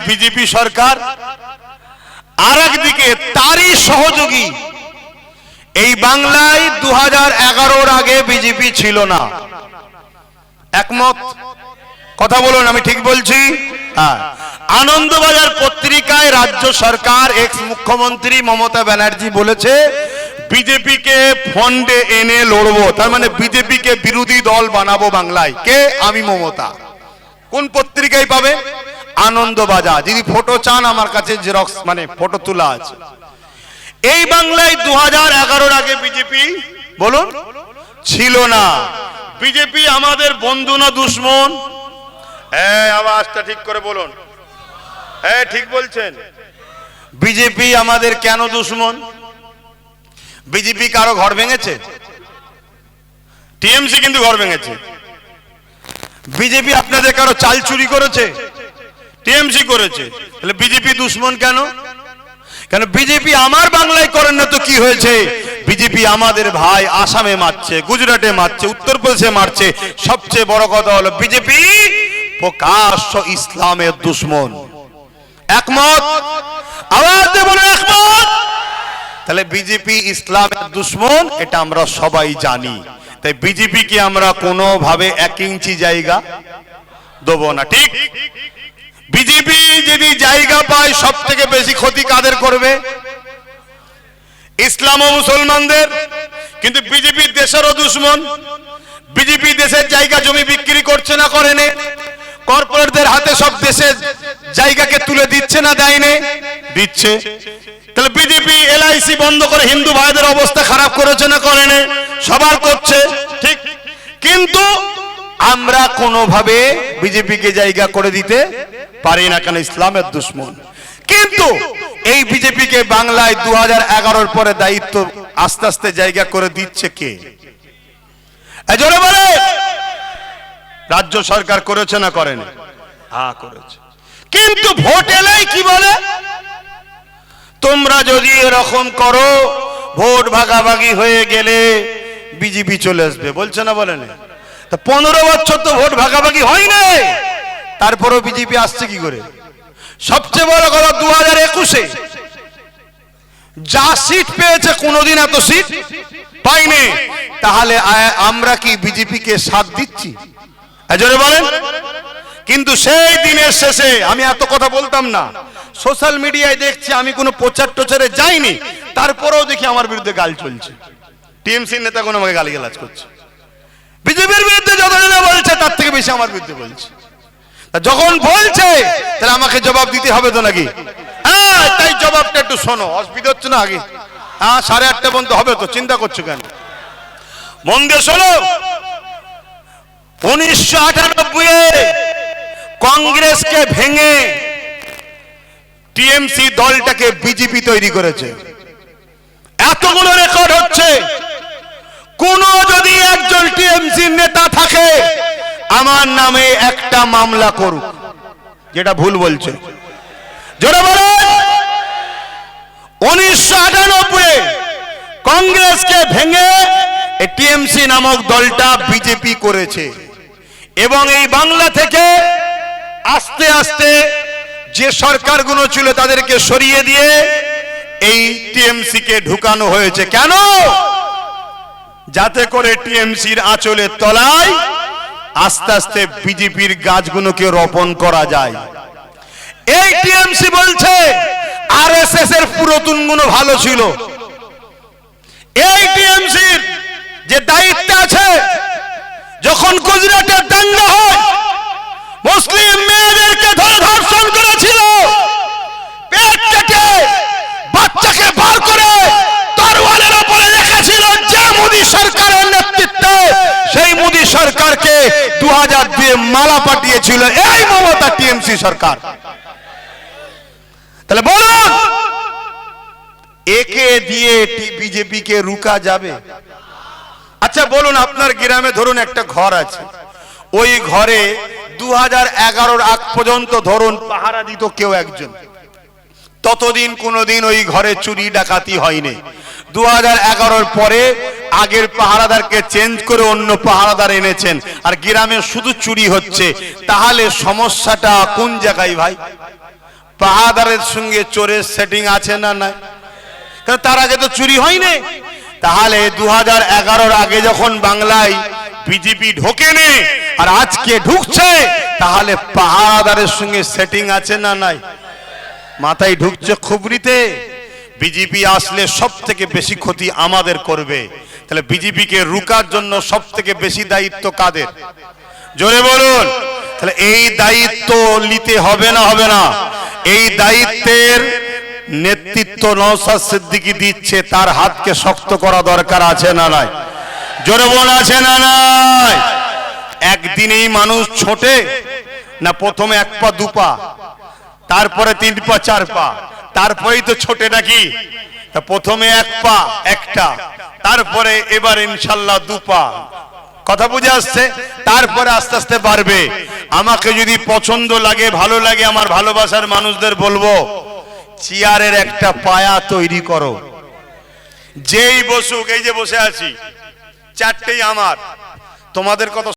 BJP সরকার, আর একদিকে তারই সহযোগী এই বাংলায় 2011-র আগে বিজেপি ছিল না। একমত? কথা বলুন, আমি ঠিক বলছি? হ্যাঁ। আনন্দবাজার পত্রিকায় রাজ্য সরকার এক্স মুখ্যমন্ত্রী মমতা ব্যানার্জি বলেছে বিজেপিকে ফন্ডে এনে লড়বো, তার মানে বিজেপিকে বিরোধী দল বানাবো বাংলায়। কে? আমি মমতা। কোন পত্রিকায় পাবে? আনন্দবাজার। যদি ফটো চান আমার কাছে জেরক্স মানে ফটো তোলা আছে। এই বাংলায় 2011-র আগে বিজেপি বলুন ছিল না। বিজেপি আমাদের বন্ধু না দুশ্মন? আওয়াজটা ঠিক করে বলুন। ঠিক বলছেন? বিজেপি আমাদের কেন দুশ্মন? বিজেপি কারো ঘর ভেঙেছে? টিএমসি কিন্তু ঘর ভেঙেছে। বিজেপি আপনাদের কারো চাল চুরি করেছে? টিএমসি করেছে। তাহলে বিজেপি দুশ্মন কেন? কেন বিজেপি আমার বাংলায় করেন না তো কি হয়েছে? বিজেপি আমাদের ভাই আসামে মারছে, গুজরাটে মারছে, উত্তরপ্রদেশে মারছে। সবচেয়ে বড় কথা হলো বিজেপি প্রকাশ্য ইসলামের দুশ্মন। একমত? আওয়াজ দিয়ে বলুন একমত। তাহলে বিজেপি ইসলামের দুশ্মন, এটা আমরা সবাই জানি। তাই বিজেপিকে আমরা কোনোভাবে 1 ইঞ্চি জায়গা দেব না। ঠিক? বিজেপি যদি জায়গা পায় সব থেকে বেশি ক্ষতি কাদের করবে? ইসলাম ও মুসলমানদের। কিন্তু বিজেপি দেশেরও দুশ্মন। বিজেপি দেশের জায়গা জমি বিক্রি করছে না করেনি? কর্পোরেটদের হাতে সব দেশের জায়গাকে তুলে দিচ্ছে না দেয়নি? দিচ্ছে। তাহলে বিজেপি এলআইসি বন্ধ করে হিন্দু ভাইদের অবস্থা খারাপ করেছে না করেনি? সবার করছে। ঠিক? কিন্তু আমরা কোনোভাবে বিজেপিকে জায়গা করে দিতে পারি না, কেন ইসলামের দুশ্মন। কিন্তু এই বিজেপিকে বাংলায় 2011-র পরে দায়িত্ব আস্তে আস্তে জায়গা করে দিচ্ছে কে? জোরে বলে। রাজ্য সরকার করেছে না করেনি? হ্যাঁ করেছে। কিন্তু ভোট এলেই কি বলে? তোমরা যদি এরকম করো ভোট ভাগাভাগি হয়ে গেলে বিজেপি চলে আসবে। বলছে না বলেন? তা 15 বছর তো ভোট ভাগাভাগি হয় না, তারপরেও বিজেপি আসছে কি করে? সবচেয়ে বড় কথা 2021-এ যা সিট পেয়েছে কোনোদিন এত সিট পাইনি। তাহলে আমরা কি বিজেপিকে সাথ দিচ্ছি? জোরে বলেন। কিন্তু সেই দিনের শেষে আমি এত কথা বলতাম না, সোশ্যাল মিডিয়ায় দেখছি, আমি কোনো প্রচার টোচারে যাইনি, তারপরেও দেখি আমার বিরুদ্ধে গাল চলছে। টিএমসির নেতাগুলো আমাকে গালিগালাজ করছে। বিজেপির বিরুদ্ধে যতজনা বলছে তার থেকে বেশি আমার বিরুদ্ধে বলছে। যখন বলছে তাহলে আমাকে জবাব দিতে হবে তো নাকি? তাই জবাবটা একটু শোনো। অসুবিধা হচ্ছে না? আগে 8:30 পর্যন্ত হবে তো, চিন্তা করছো কেন? মন দিয়ে শোনো। 1998-এ কংগ্রেসকে ভেঙে টিএমসি দলটাকে বিজেপি তৈরি করেছে। এতগুলো রেকর্ড হচ্ছে। কোন যদি একজন টিএমসি নেতা থাকে আমার নামে একটা মামলা করুক, যেটা ভুল বলছে। জোরে বলো। 1998-এ কংগ্রেসকে ভেঙে টিএমসি নামক দলটা বিজেপি করেছে, এবং এই বাংলা থেকে আস্তে আস্তে যে সরকারগুলো ছিল তাদেরকে সরিয়ে দিয়ে এই টিএমসি কে ঢুকানো হয়েছে। কেন? যাতে করে টিএমসির আঁচলের তলায় আস্তে আস্তে বিজেপির গাছগুলোকে রোপণ করা যায়। এই টিএমসি বলছে আরএসএস এর পুরাতন গুলো ভালো ছিল। এই টিএমসির যে দায়িত্ব আছে, যখন গুজরাটের দাঙ্গা হয় মুসলিম মেয়েদেরকে ধরে ধর্ষণ করেছিল, পেট কেটে বাচ্চাকে বার করে তরোয়ালের উপরে রেখেছিল যে মোদী সরকারের নেতৃত্বে, সেই মোদী সরকারকে 2000 দিয়ে মালা পাঠিয়েছিল এই মমতা টিএমসি সরকার। তাহলে বলুন, একে দিয়ে বিজেপি কে রুকা যাবে? আচ্ছা বলুন, আপনার গ্রামে ধরুন একটা ঘর আছে, ওই ঘরে 2011-র আগ পর্যন্ত ধরুন পাহারা দিত কেউ একজন, ততদিন কোনোদিন ওই ঘরে চুরি ডাকাতি হয়নি। 2011-র পরে আগের পাহারাদারকে চেঞ্জ করে অন্য পাহারাদার এনেছেন, আর গ্রামে শুধু চুরি হচ্ছে। তাহলে সমস্যাটা কোন জায়গায় ভাই? পাহাদারের সঙ্গে চোরের সেটিং আছে না নাই? কারণ তার আগে তো চুরি হয়নি। তাহলে 2011-র আগে যখন বাংলায় বিজেপি ঢোকেনি আর আজকে ঢুকছে, তাহলে পাহাদারের সঙ্গে সেটিং আছে না নাই? মাথায় ঢুকছে খুবরিতে। বিজেপি আসলে সব থেকে বেশি ক্ষতি আমাদের করবে। তাহলে বিজেপিকে রুকার জন্য সব থেকে বেশি দায়িত্ব কাদের? জোরে বলুন। তাহলে এই দায়িত্ব নিতে হবে না হবে না? এই দায়িত্বের নেতৃত্ব নওশাদ সিদ্দিকী দিচ্ছে, তার হাতকে শক্ত করা দরকার আছে না নাই? জোরে বলুন, আছে না নাই? একদিনেই মানুষ ছোটে না? প্রথমে 1 পা 2 পা, তারপরে 3 পা 4 পা, তারপরেই তো ছোটে নাকি? তা প্রথমে 1 পা একটা, তারপরে এবার ইনশাল্লাহ 2 পা। কথা বুঝে আসছে? তারপরে আস্তে আস্তে বাড়বে। আমাকে যদি পছন্দ লাগে, ভালো লাগে, আমার ভালোবাসার মানুষদের বলবো, চেয়ারের একটা পায়া তৈরি করো। যেই বসুক, এই যে বসে আছি, 4টেই আমার। তোমাদের কথা